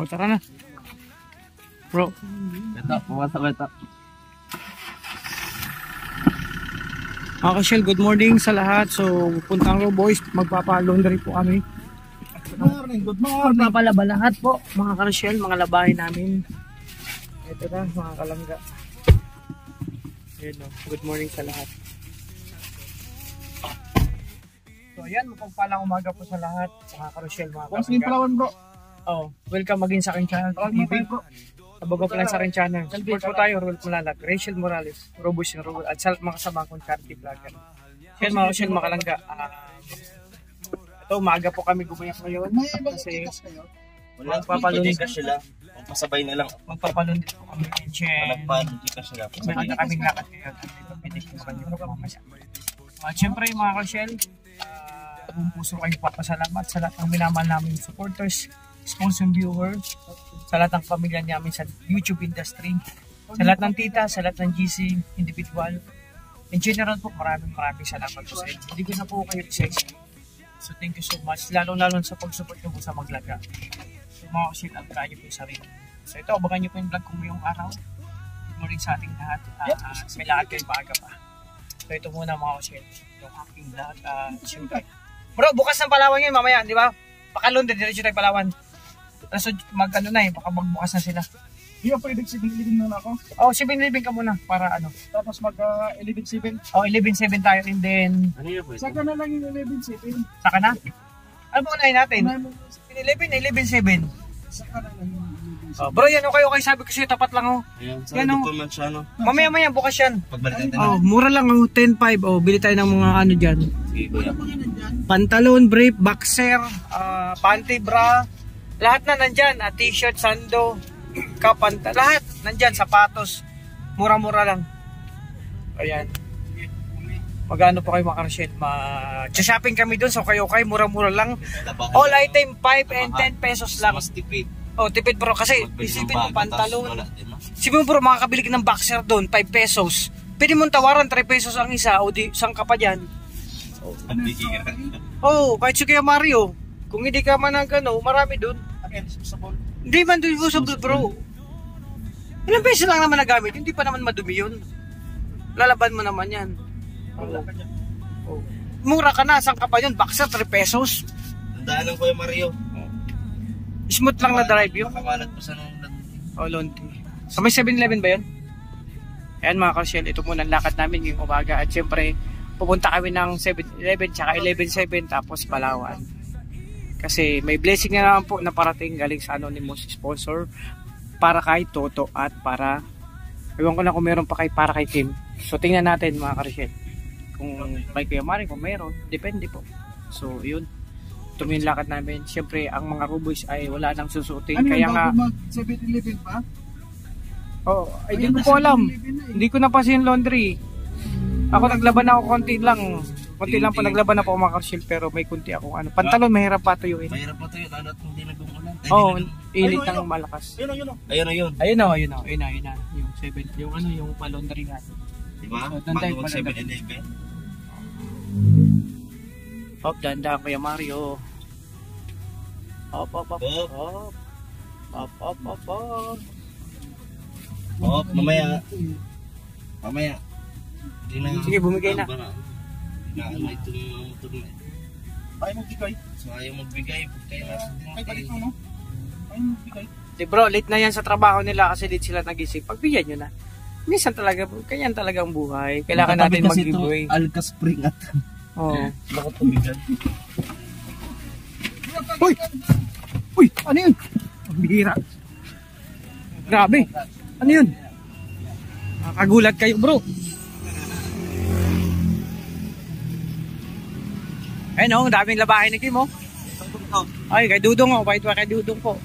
tara na. Bro. Ito, pumasok ito. Mga ka-Shell, good morning sa lahat. So, puntang Roboys, magpapa-laundry po kami. Good morning, good morning. Magpapalaba lahat po, mga ka-Shell, mga labahin namin. Ito na, mga kalangga. Ayan, good morning sa lahat. So, ayan, mapagpalang umaga po sa lahat, mga ka-Shell, mga kalangga. Bro. Oh, welcome maging sa aking channel, TV. Nabago pa lang sa aking channel. Support po tayo, Rolf Malalag, Rachel Morales, Robus yung Robus, at sa mga kasama kong charity vlogger. Yan mga ka-Shell, mga kalangga. Ito, maaga po kami gumayak ngayon kasi magpapalundi sila. Magpasabay na lang. Magpapalundi po kami. Magpapalundi ka sila. May kaming lakad ngayon. Siyempre mga ka-Shell, buong puso kayong papasalamat sa lahat ng minamahal namin supporters, sponsor viewers, sa lahat ng pamilya namin sa YouTube industry, sa lahat ng tita, sa lahat ng GC individual. In general po, maraming salamat po sa inyo. Hindi ko na po kayo isa-isa. So thank you so much, lalo sa pag-support nyo po sa Maglaga. So mga ka-Shell, abgaan nyo po yung sarili. So ito, abangan nyo po yung vlog ko ngayong araw. Good morning sa ating lahat. May lakad kayo maaga pa. So ito muna mga ka-Shell, yung aking vlog. Siyempre. Bro, bukas ng Palawan yun mamaya, di ba? Pakalon din, diretso tayo Palawan. So mag-ano na baka magbukas na sila. Hindi ako pwede 7-11 na ako. Oh, 7-11 ka muna para ano. Tapos mag-11-7. Oh, 11-7 tayo and then... Ano yun po? Saka na lang yung 11-7. Saka na? Ano ba unahin natin? 11-7. Saka na lang yung 11-7. Oh, bro, yan okay, sabi ko sa'yo, tapat lang oh. Ayan, yan oh. Mamaya bukas yan. Pagbalik natin. Oh, mura lang oh, 10.5. Oh, bili tayo ng mga ano dyan. Pantalon, brief, boxer, panty, bra. Lahat na nandyan, t-shirt, sando, kapanta, lahat nandyan, sapatos, mura-mura lang. Ayan. Magano po kayo mga ka-Shell? Shopping kami dun, so kayo mura-mura lang. All item 5 and 10 pesos lang. Mas tipid. Oh, tipid bro, kasi isipin mo pantalon. Isipin mo bro, makakabili ka ng boxer dun, 5 pesos. Pwede mong tawaran, 3 pesos ang isa, o di, isang ka pa dyan. Oh, kahit si Kuya Mario, kung hindi ka man ng gano, marami dun. Hindi man disposable bro. Ilang peso lang naman nagamit, hindi pa naman madumi yun. Lalaban mo naman yan. Oh. Mura ka na, saan ka pa yun? Boxer, 3 pesos. Tandaan lang Kuya Mario. Smooth lang na drive yun. Makakalat pa sa nung laundry. So may 7-11 ba yun? Ayan mga ka-Shell, ito muna ang lakad namin ngayong umaga. At syempre, pupunta kami ng 7-11 tsaka 11-7 tapos Palawan. Kasi may blessing na naman po na parating galing sa anonymous sponsor para kay Toto at para ewan ko na kung meron pa para kay Kim. So tingnan natin mga ka-Shell kung may Kuya Mari, kung meron, depende po. So yun, ito yung lakad namin. Siyempre ang mga Roboys ay wala nang susuotin. Ano kaya nga 7-11 pa? Oh, ay hindi ko po alam. Hindi ko na pa yung laundry. Ako naglaban ako konti lang po naglaban ako mga ka-Shell, pero may kunti akong ano. Pantalon mahirap pa tuyuin. Mahirap pa tuyuin, lalo at hindi nag-umulan. Oo, init ng malakas. Ayun o. Ayun na. Yung 7, yung ano, yung laundry natin. Diba? So, Bago mag 7-11. Hop, dahan-dahan Kuya Mario. Hop. Hop, mamaya. Sige, bumigay na. Ano itong motor na. Ayaw magbigay. So ayaw magbigay. Ay, balik mo no? Ayaw magbigay. Di bro, late na yan sa trabaho nila kasi late sila nagising. Pagbigyan nyo na. Minsan talaga, ganyan talaga ang buhay. Kailangan natin mag-giveaway. Alka Spring at bakit pumigyan? Uy! Ano yun? Ang bihira. Grabe. Ano yun? Nakagulat kayo bro. Ayun o, daming labahin ni Kim o. Ay, kay Dudong o. Kay Dudong po.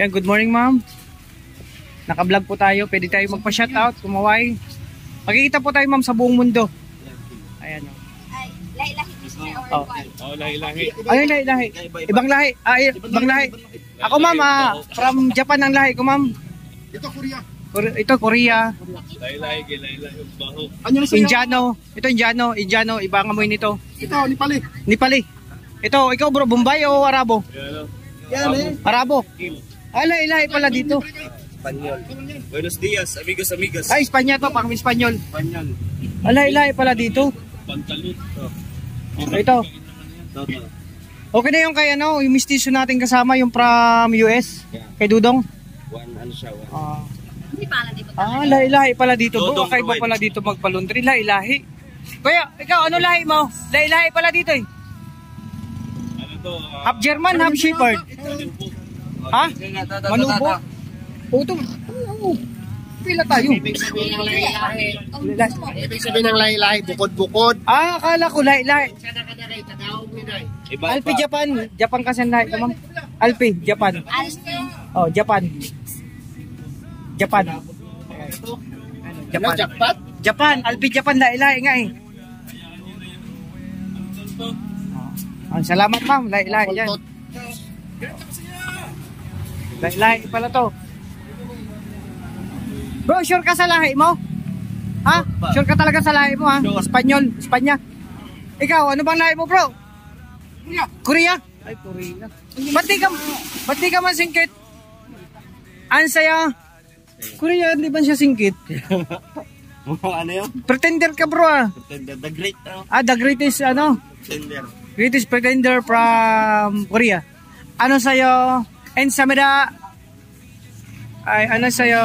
Yan, good morning ma'am. Naka-vlog po tayo. Pwede tayo magpa-shoutout, kumaway. Magkikita po tayo ma'am sa buong mundo. Ayan o. Ay, lahi-lahi. Lahi-lahi. Ay, lahi-lahi. Ibang lahi. Ibang lahi. Ako ma'am, from Japan ang lahi ko ma'am. Ito Korea. Ito Korea. Lahi-lahi. Indiano. Ito Indiano. Ibang amoy nito. Ito Nepali. Nepali. Ito, ikaw bro, Bombay o Arabo? Arabo. Lahi-lahi pala dito. Espanyol. Buenos dias, amigos, amigas. Ay, Espanya to, pang Espanyol. Espanyol. Lahi-lahi pala dito. Pantalon. Ito. Okay na yung kay ano, yung mistiso natin kasama, yung from US, kay Dudong. Ano siya? Lahi-lahi pala dito bro. Kakaiba pala dito magpa-laundry. Lahi-lahi. Kaya, ikaw, ano lahi mo? Lahi-lahi pala dito eh. Ano to? Half German, half Shepherd. Ha? Manubo? Puto. Pila tayo. Ibig sabihin ng lahi-lahi, bukod-bukod. Akala ko lahi-lahi. Alpi, Japan. Japan kasi ang lahi ko, ma'am. Alpi, Japan. Oh, Japan. Japan. Japan. Japan. Alpi, Japan. Lahi-lahi nga eh. Salamat, ma'am. Lahi-lahi yan. Lahi pala to. Bro, sure ka sa lahi mo? Ha? Sure ka talaga sa lahi mo ha? Espanyol, Espanya. Ikaw, ano bang lahi mo bro? Korea? Ay, Korea. Ba't di ka man singkit? Ano saya? Korea, di ba siya singkit? Ano yun? Pretender ka bro ah. Pretender, the great. The greatest ano? Pretender. Greatest pretender from Korea. Ano sa'yo? Ensamida. Ay, ano sa'yo?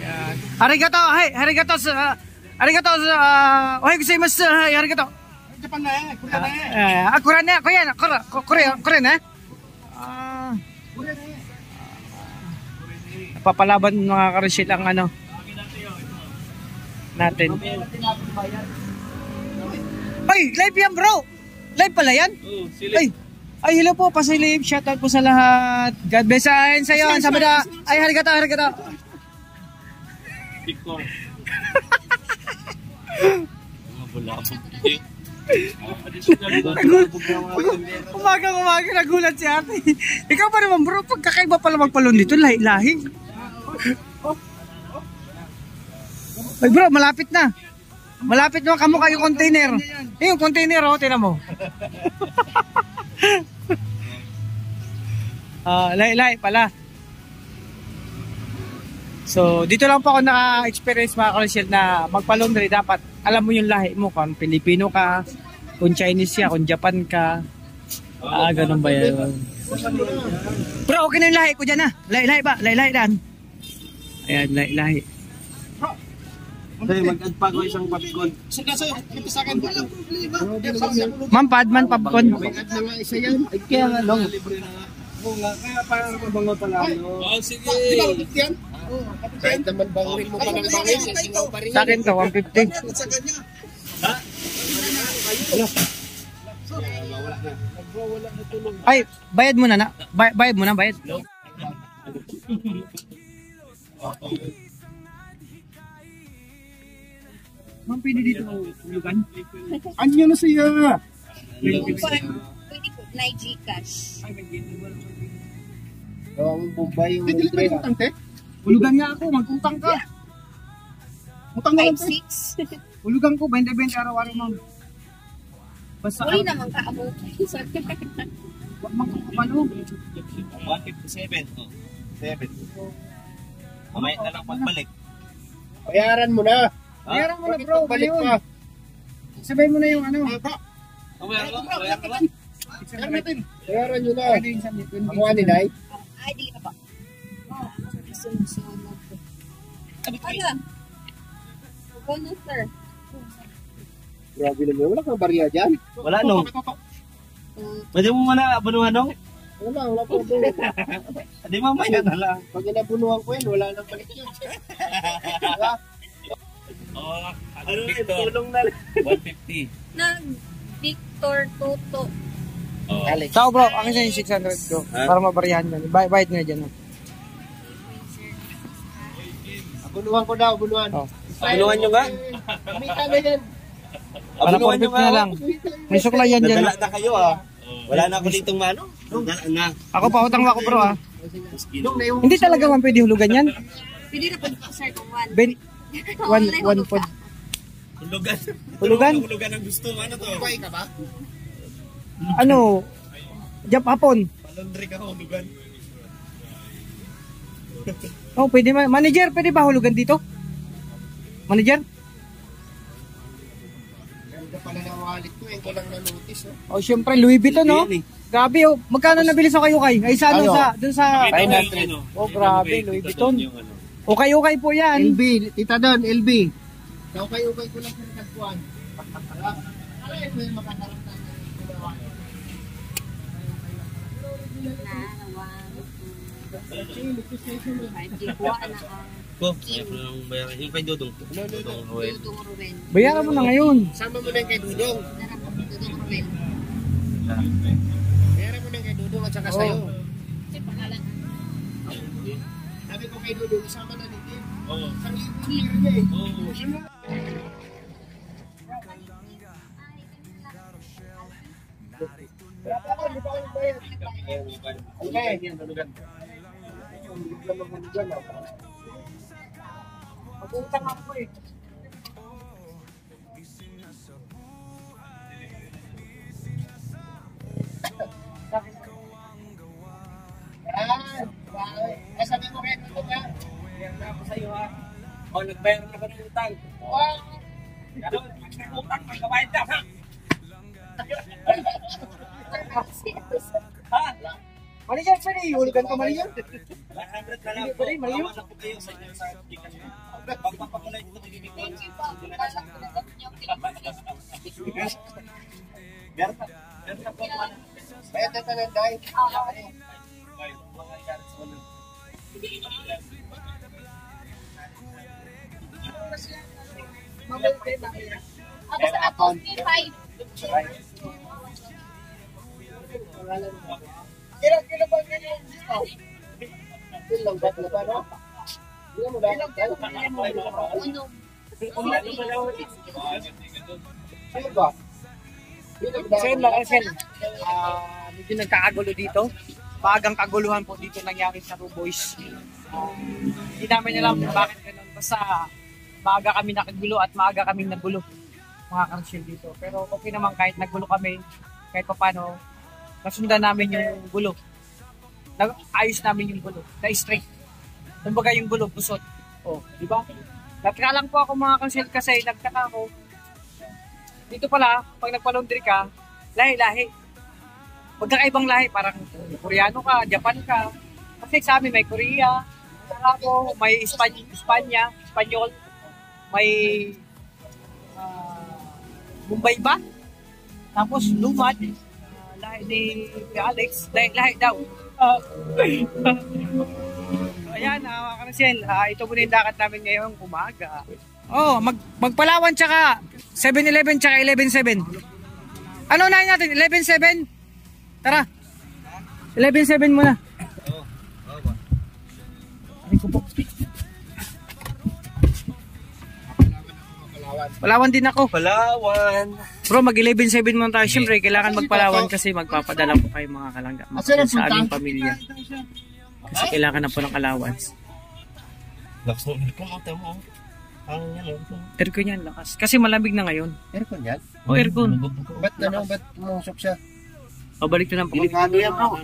Ayan. Arigato. Hey, arigato sa... arigato sa... ohay gozaimasu. Arigato. Japan na eh, Korea na eh. Korea na. Korea na. Papalaban mga karesil ang ano natin. Ay, live yan bro. Live pala yan? Ay, hello po, pasilip. Shoutout po sa lahat. God bless ayon sa iyo. Samada. Ay, harigato. Victor. Umaga nagulat si ate. Ikaw pa naman bro, pagkakaiba pala magpalon dito, lahi-lahi. Ay bro, malapit na. Malapit mo kamukha yung container. Yung container oh, tinan mo. Lahi-lahi pala. So, dito lang po ako naka-experience mga karesil na magpa-laundry. Dapat alam mo yung lahi mo kung Pilipino ka, kung Chinese ka, kung Japan ka. Ganun ba yan? Bro, okay na yung lahi ko dyan ha. Lahi-lahi ba? Lahi-lahi dan. Ayan, lahi-lahi. Hey, mag-add pa ako isang popcorn. Sige sa'yo, ito sa akin. Ma'am, padman, popcorn. May-add na nga isa yan. Ay, kaya nga lang. Oo nga, kaya parang mabango pala. Sige. Di ba, yan? Kahit naman bangurin mo pa ng bangin, sisingaw pa rin. Sa akin ka, 150. Sa kanya. Ay, bayad mo na. Bayad mo na, bayad. Ma'am, pwede dito hulugan? Anyo na siya. Pwede po, Gcash. Ang Bombay yung... Hindi tayo utang, te? Hulugan nga ako, mag-utang ka. Utang na lang, te. 5-6. Hulugan ko, 20-20 araw-araw, ma'am. Basta Uli naman ka amo. Huwag magkakapalo. 157. 7. Mamaya na lang pagbalik. Bayaran mo na. Bayaran mo na bro, Balik ngayon. pa. Sabay mo na yung ano. Bayaran nyo na. Pwede yung samit. Ang mga ninay. Ay, di ka pa. Sunod-sunod po. Ano? Ano, sir? Grabe naman. Wala kang bariya dyan. Wala no. Pwede mo muna abunuhan no? Wala pa doon. Hindi mamaya na lang. Pag inabunuhan ko yan, wala nang balik yun. Ano Victor? Tulong na lang. 150. Victor Toto. Alex. Sao bro, akin sa yung 600 ko. Para mabarihan yan. Bayad nga dyan. Abunuhan ko daw, abunuhan. Oh. Abunuhan nyo nga? Kumita na yan. Para Abunuhan nyo 450 na lang. May sukla yan dyan. Nadala na kayo Wala na ako ditong mano. Nadala na. Ako pa utang ako bro ah. Nung na yung... Hindi talaga man pwede hulugan yan. Pwede na po, sir, kung one. One food. Hulugan. Hulugan? Hulugan ang gusto. Ano to? Kumpay ka ba? ano, Japon. Palondri ka hulugan. Oh, pwede manager, pwede ba hulugan dito? Manager? Ganda pala ng wallet ko, ko lang na-notice. Oh, syempre Louis Vuitton, no? Grabe, oh. Magkano nabili sa kayo kay? Ay, sa ano, dun sa... Oh, grabe, Louis Vuitton. Okay po yan. LB, tita doon, LB. Okay ko lang sa nagkuhan. Ay, may makakaramdaman ng ginawa. Ko, yung bayaran. Yung kay Dudong. Dudong Ruel. Bayaran mo na ngayon. Sama mo na yung kay Dudong. Bayaran mo na yung kay Dudong at saka sa'yo. Sabi ko kay Dudong, isama na ni Tim. Oo. Isang libo niya eh. Oo. Wala pa ako, hindi pa ako nagbayad. Okay. Mag-utang ako eh. Ay, sabi mo kaya dito ka? Bayaran na ako sa'yo ha. O, nagbayaran na ka ng utang. Wow! Ano, utang, magkabayad na ha. Ha? Manager, pwede ihulugan ka, manager? 100 na lang po. Pwede, manager? Tawanan ko kayo sa inyo sa application. Pagpapakulay ko nagiging Thank you po. Balak ko na daw niyo. meron na po. Bayad na tanan, Day. Ako sa account ni 5. Kilo ba ganyan? Kilo lang ba? No? Hindi mo lang. Uno. Sino ba? Sen lang, Sen. Medyo nagkakagulo dito. Maagang kaguluhan po dito nangyari sa True Boys. Hindi namin alam bakit ganun. Basta maaga kami nakagulo at maaga kami nagulo mga karsyon dito. Pero okay naman kahit nagulo kami, kahit pa paano, nasundan namin yung gulo. Ayos namin yung gulo. Na-straight. Kumbaga yung gulo, busot. Oh, di ba? Nataka lang po ako mga karsyon kasi nagtaka ako. Dito pala, pag nagpa-laundry ka, lahi-lahi. Magkakaibang lahi, parang Koreano ka, Japan ka. Kasi sa amin may Korea, Arabo, may Espanya, Espanyol, may Mumbai ba? Tapos Lumad, lahi ni Alex, lahi daw. Ayan, mga kanasyel, ito muna yung lakad namin ngayong umaga. Oh, magpalawan tsaka 7-Eleven tsaka 11-7. Ano unahin natin? 11-7? Tara. 11-7 muna. Ay ko po. Palawan din ako. Palawan. Bro, mag 11-7 muna tayo. Siyempre, kailangan magpalawan kasi magpapadala po kayo mga kalangga. Sa aming pamilya. Kasi kailangan na po ng allowance. Lakas mo. Ito mo. Aircon yan, lakas. Kasi malamig na ngayon. Aircon yan? O, aircon. Ba't umusok siya? Pabalik na lang po. Delikado yan, bro.